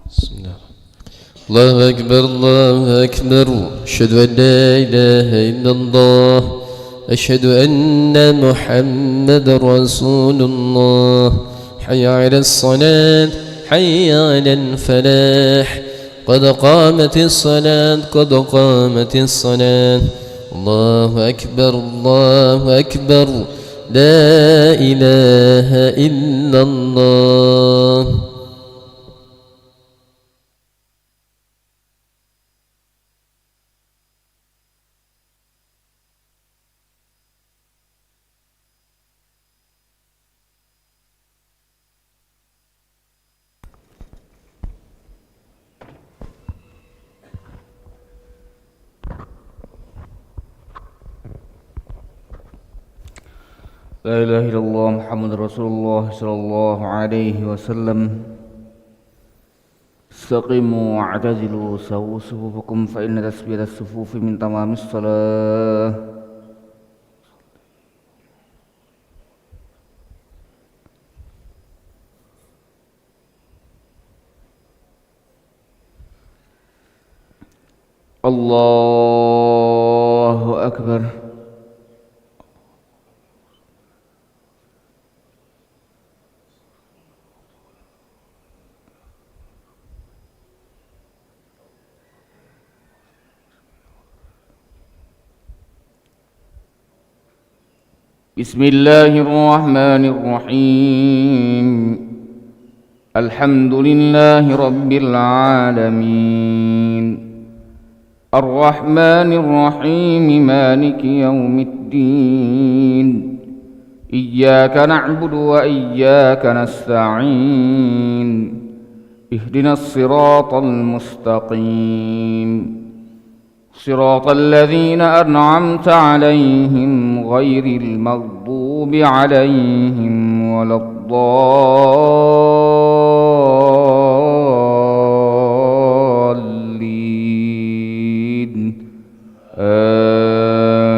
بسم الله. الله أكبر الله أكبر. أشهد أن لا إله إلا الله. أشهد أن محمد رسول الله. حي على الصلاة حي على الفلاح. قد قامت الصلاة قد قامت الصلاة. الله أكبر الله أكبر. لا إله إلا الله. لا إله إلا الله محمد رسول الله صلى الله عليه وسلم. استقيموا واعتزلوا سووا صفوفكم فإن تسبية الصفوف من تمام الصلاة. الله أكبر. بسم الله الرحمن الرحيم. الحمد لله رب العالمين الرحمن الرحيم مالك يوم الدين. إياك نعبد وإياك نستعين. اهدنا الصراط المستقيم صراط الذين أنعمت عليهم غير المغضوب عليهم ولا الضالين.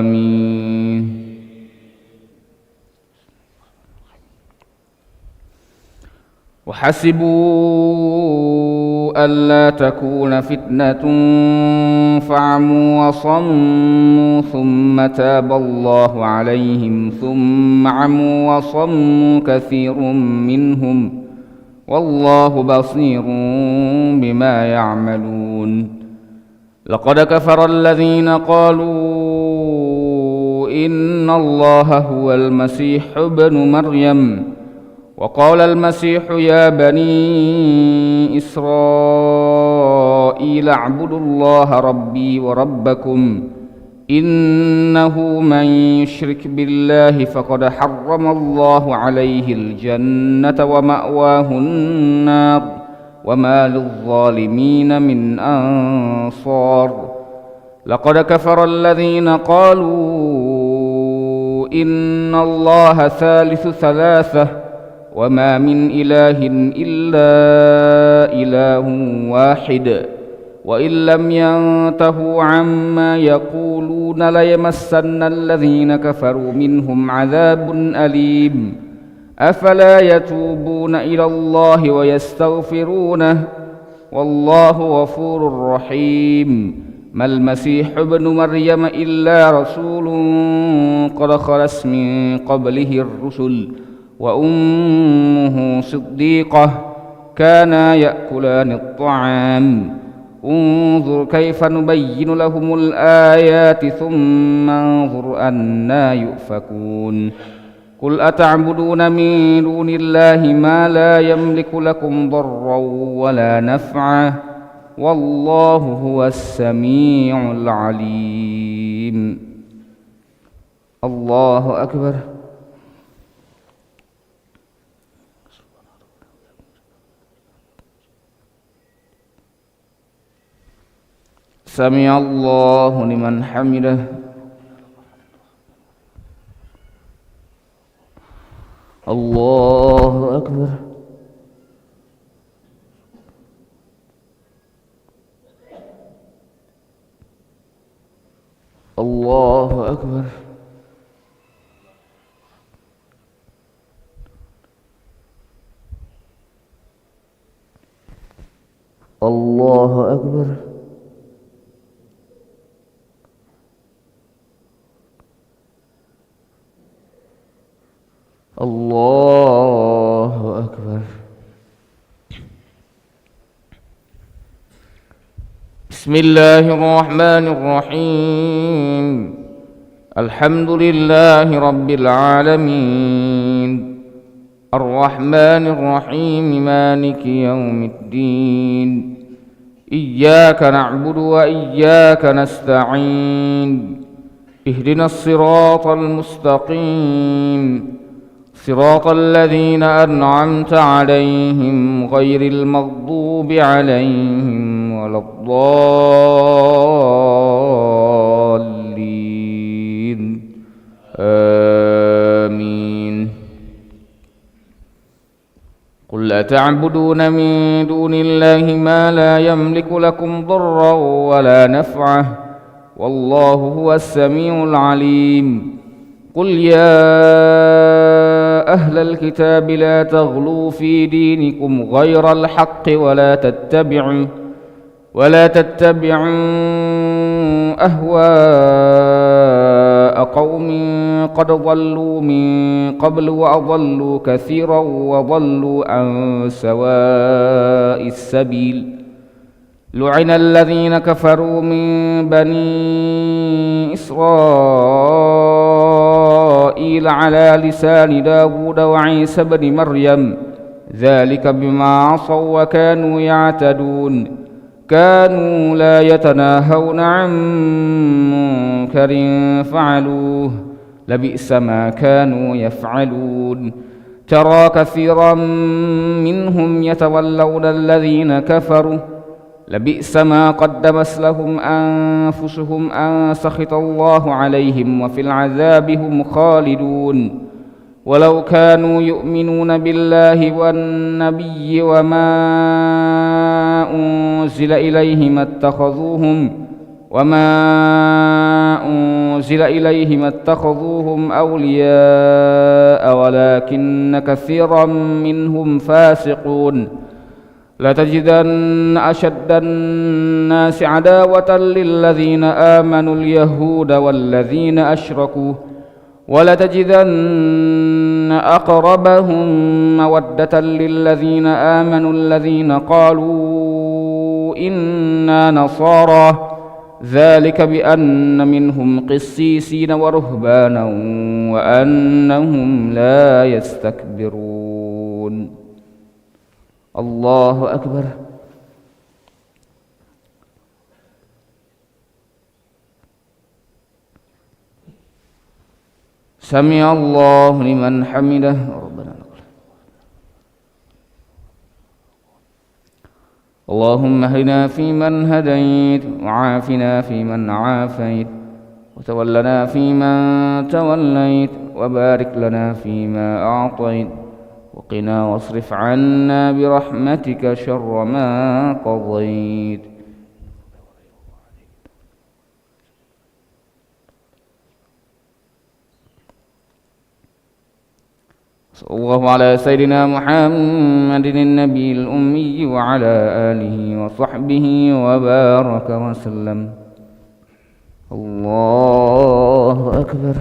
آمين. وحسبوا ألا تكون فتنة فعموا وصموا ثم تاب الله عليهم ثم عموا وصموا كثير منهم والله بصير بما يعملون. لقد كفر الذين قالوا إن الله هو المسيح ابن مريم وقال المسيح يا بني إسرائيل اعبدوا الله ربي وربكم إنه من يشرك بالله فقد حرم الله عليه الجنة ومأواه النار وما للظالمين من أنصار. لقد كفر الذين قالوا إن الله ثالث ثلاثة وما من إله إلا إله واحد وإن لم ينتهوا عما يقولون ليمسن الذين كفروا منهم عذاب أليم. أفلا يتوبون إلى الله ويستغفرونه والله غفور رحيم. ما المسيح ابن مريم إلا رسول قد خلت من قبله الرسل وأمه صديقة كانا يأكلان الطعام. انظر كيف نبين لهم الآيات ثم انظر أنى يؤفكون. قل أتعبدون من دون الله ما لا يملك لكم ضرا ولا نفعا والله هو السميع العليم. الله أكبر. سمع الله لمن حمده. الله أكبر. الله أكبر. أكبر. الله أكبر. بسم الله الرحمن الرحيم. الحمد لله رب العالمين، الرحمن الرحيم، مالك يوم الدين. إياك نعبد وإياك نستعين. اهدنا الصراط المستقيم، صراط الذين أنعمت عليهم غير المغضوب عليهم ولا الضالين. آمين. قل أتعبدون من دون الله ما لا يملك لكم ضرا ولا نفعا والله هو السميع العليم. قل يا أهل الكتاب لا تغلوا في دينكم غير الحق ولا تتبعوا أهواء قوم قد ضلوا من قبل وأضلوا كثيرا وضلوا عن سواء السبيل. لعن الذين كفروا من بني إسرائيل على لسان داود وعيسى بن مريم ذلك بما عصوا وكانوا يعتدون. كانوا لا يتناهون عن منكر فعلوه لبئس ما كانوا يفعلون. ترى كثيرا منهم يتولون الذين كفروا لبئس ما قدمت لهم أنفسهم أن سخط الله عليهم وفي العذاب هم خالدون. ولو كانوا يؤمنون بالله والنبي وما أنزل إليهم اتخذوهم أولياء ولكن كثيرا منهم فاسقون. لتجدن أشد الناس عداوة للذين آمنوا اليهود والذين أشركوا ولتجدن أقربهم مودة للذين آمنوا الذين قالوا إنا نصارى ذلك بأن منهم قسيسين ورهبانا وأنهم لا يستكبرون. الله أكبر. سمع الله لمن حمده ربنا لك الحمد. اللهم اهدنا فيمن هديت وعافنا فيمن عافيت وتولنا فيمن توليت وبارك لنا فيما أعطيت وقنا واصرف عنا برحمتك شر ما قضيت. صلى الله على سيدنا محمد النبي الأمي وعلى آله وصحبه وبارك وسلم. الله أكبر.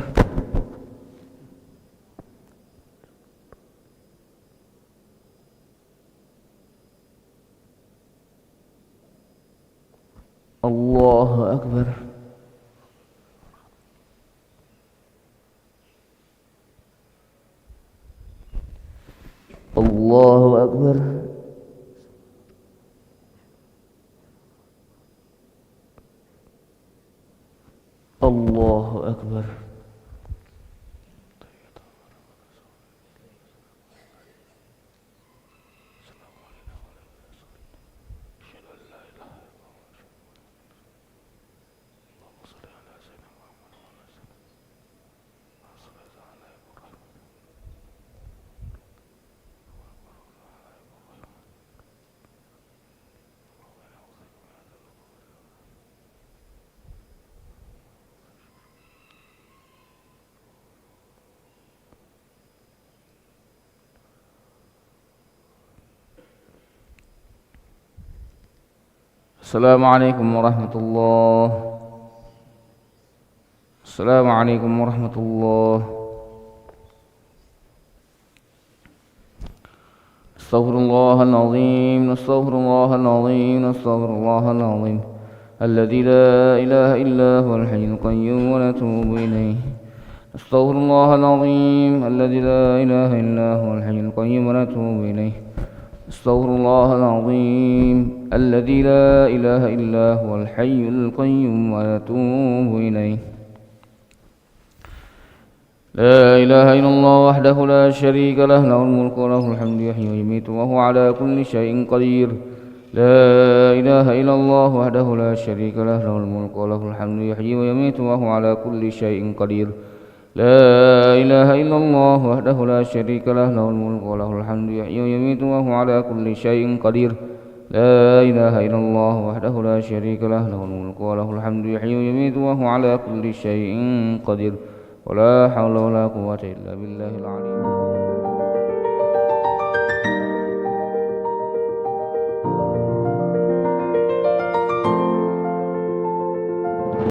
الله أكبر. الله أكبر. الله أكبر. السلام عليكم ورحمة الله. السلام عليكم ورحمة الله. نستغفر الله العظيم، نستغفر الله العظيم، نستغفر الله العظيم الذي لا إله إلا هو الحي القيوم ونتوب إليه. نستغفر الله العظيم الذي لا إله إلا هو الحي القيوم ونتوب إليه. نستغفر الله العظيم الذي لا إله إلا هو الحي القيوم ونتوب إليه. لا إله إلا الله وحده لا شريك له، له الملك وله الحمد يحيي ويميت وهو على كل شيء قدير. لا إله إلا الله وحده لا شريك له، له الملك وله الحمد يحيي ويميت وهو على كل شيء قدير. لا إله إلا الله وحده لا شريك له، له الملك وله الحمد يحيي ويميت وهو على كل شيء قدير. لا إله إلا الله وحده لا شريك له، له الملك وله الحمد يحيي ويميت وهو على كل شيء قدير. ولا حول ولا قوة إلا بالله العلي العظيم.